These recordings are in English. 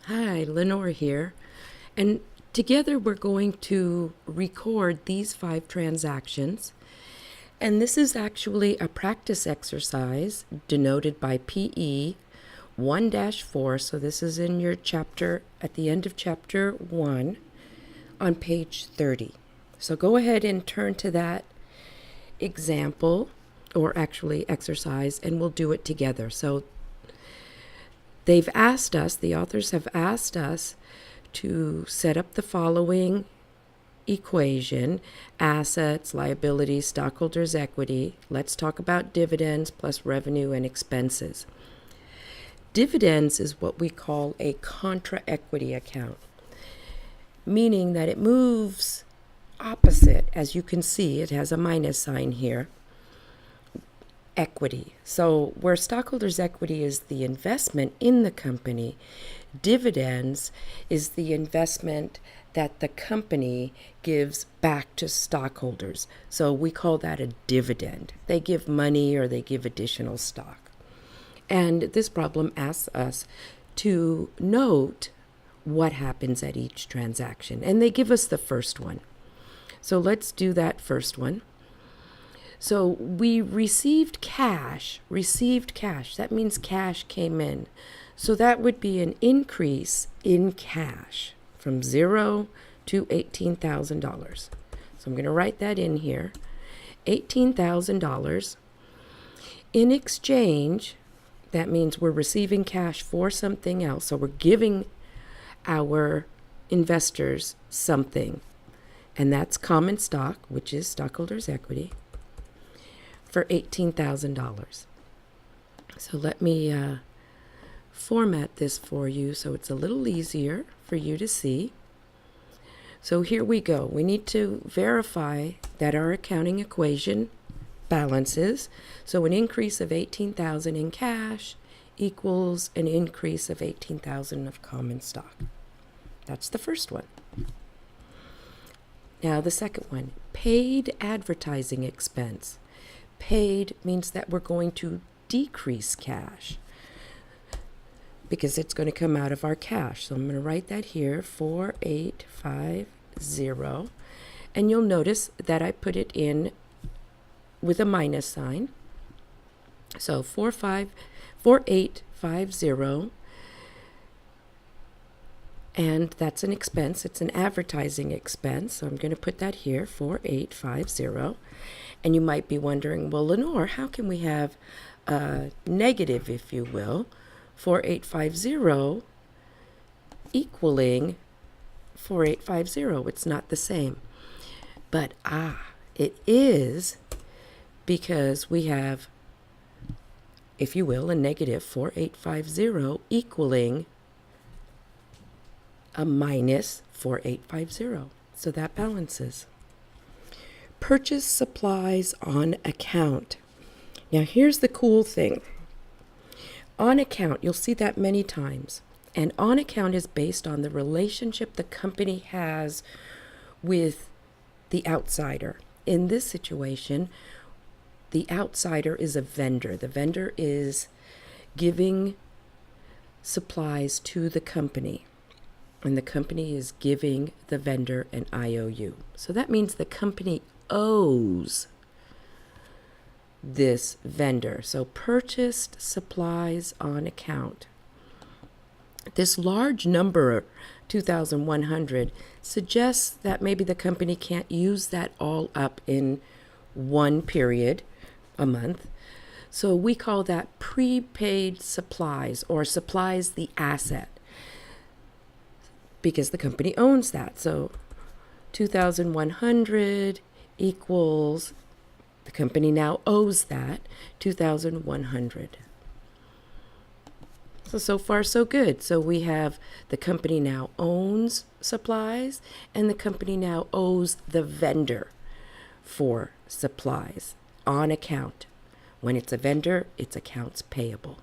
Hi, Lenore here. And together we're going to record these 5 transactions. And this is actually a practice exercise denoted by PE 1-4. So this is in your chapter, at the end of chapter 1 on page 30. So go ahead and turn to that example, or actually exercise, and we'll do it together. So they've asked us, the authors have asked us to set up the following equation: assets, liabilities, stockholders' equity. Let's talk about dividends plus revenue and expenses. Dividends is what we call a contra equity account, meaning that it moves opposite. As you can see, it has a minus sign here. Equity. So where stockholders' equity is the investment in the company, dividends is the investment that the company gives back to stockholders. So we call that a dividend. They give money or they give additional stock. And this problem asks us to note what happens at each transaction. And they give us the first one. So let's do that first one. So we received cash. That means cash came in. So that would be an increase in cash from 0 to $18,000. So I'm going to write that in here. $18,000. In exchange, that means we're receiving cash for something else. So we're giving our investors something. And that's common stock, which is stockholders' equity, for $18,000. So let me format this for you so it's a little easier for you to see. So here we go. We need to verify that our accounting equation balances. So an increase of $18,000 in cash equals an increase of $18,000 of common stock. That's the first one. Now the second one, paid advertising expense. Paid means that we're going to decrease cash because it's going to come out of our cash. So I'm going to write that here, 4850. And you'll notice that I put it in with a minus sign. So 4850. And that's an expense. It's an advertising expense. So I'm going to put that here, 4850. And you might be wondering, well, Lenore, how can we have a negative, if you will, 4850 equaling 4850? It's not the same. But it is, because we have, if you will, a negative 4850 equaling a minus 4850. So that balances. Purchase supplies on account. Now here's the cool thing. On account, you'll see that many times. And on account is based on the relationship the company has with the outsider. In this situation, the outsider is a vendor. The vendor is giving supplies to the company, and the company is giving the vendor an IOU. So that means the company owes this vendor. So purchased supplies on account. This large number, 2,100, suggests that maybe the company can't use that all up in one period, a month. So we call that prepaid supplies, or supplies the asset, because the company owns that. So 2,100 equals, the company now owes that, 2,100. So far so good. So we have the company now owns supplies, and the company now owes the vendor for supplies on account. When it's a vendor, it's accounts payable.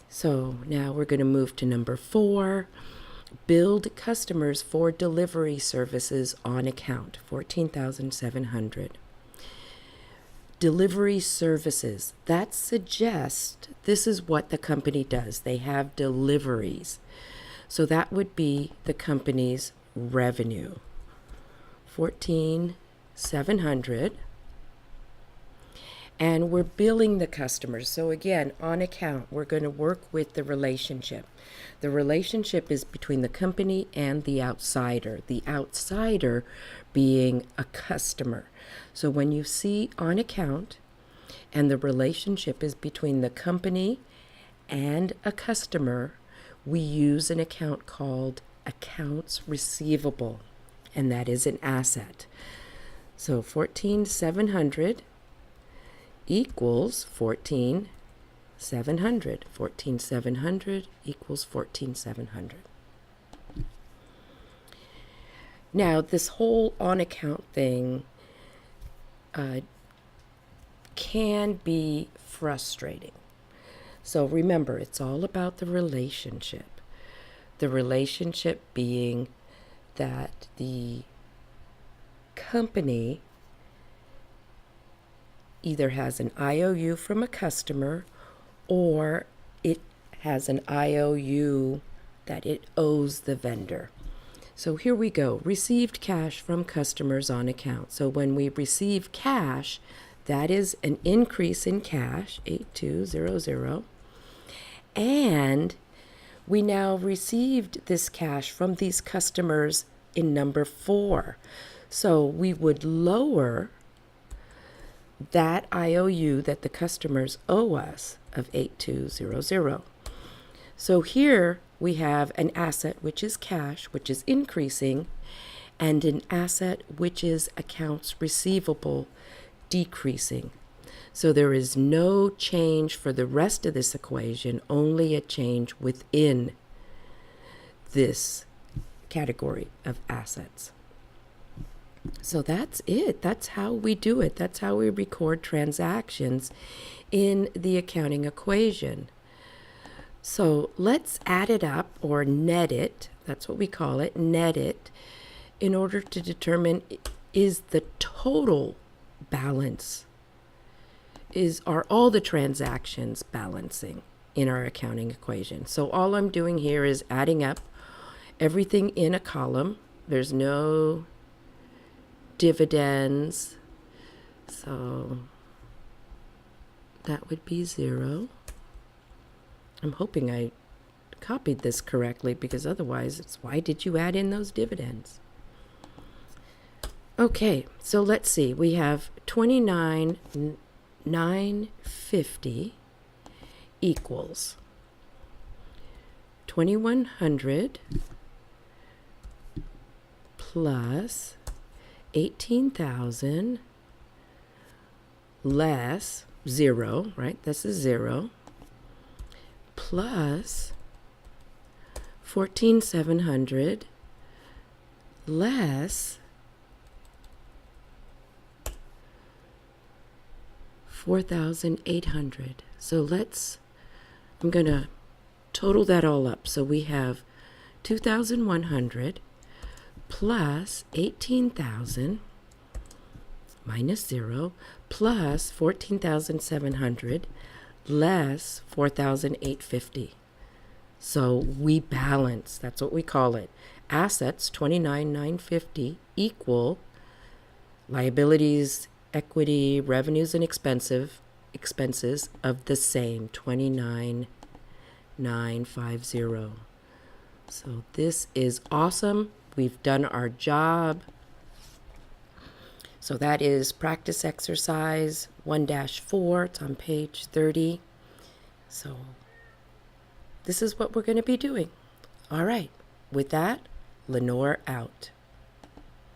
So now we're going to move to number 4. Billed customers for delivery services on account, 14,700. Delivery services. That suggests this is what the company does. They have deliveries. So that would be the company's revenue. 14,700. And we're billing the customers. So again, on account, we're going to work with the relationship. The relationship is between the company and the outsider being a customer. So when you see on account and the relationship is between the company and a customer, we use an account called accounts receivable, and that is an asset. So 14,700 equals 14,700. 14,700 equals 14,700. Now, this whole on-account thing can be frustrating. So remember, it's all about the relationship. The relationship being that the company either has an IOU from a customer or it has an IOU that it owes the vendor. So here we go. Received cash from customers on account. So when we receive cash, that is an increase in cash, 8200. And we now received this cash from these customers in number 4. So we would lower that IOU that the customers owe us of 8200. So here we have an asset which is cash, which is increasing, and an asset which is accounts receivable decreasing. So there is no change for the rest of this equation, only a change within this category of assets. So that's it. That's how we do it. That's how we record transactions in the accounting equation. So let's add it up or net it. That's what we call it, net it, in order to determine is the total balance, are all the transactions balancing in our accounting equation. So all I'm doing here is adding up everything in a column. There's no dividends, so that would be 0. I'm hoping I copied this correctly, because otherwise it's why did you add in those dividends? Okay, so let's see. We have 29,950 equals 2,100 plus 18,000 less 0, right? This is 0, plus 14,700 less 4,800. So I'm going to total that all up. So we have 2,100 plus 18,000 minus 0 plus 14,700 less 4,850. So we balance. That's what we call it. Assets 29,950 equal liabilities, equity, revenues, and expenses of the same 29,950. So this is awesome. We've done our job. So that is practice exercise 1-4. It's on page 30. So this is what we're going to be doing. All right. With that, Lenore out.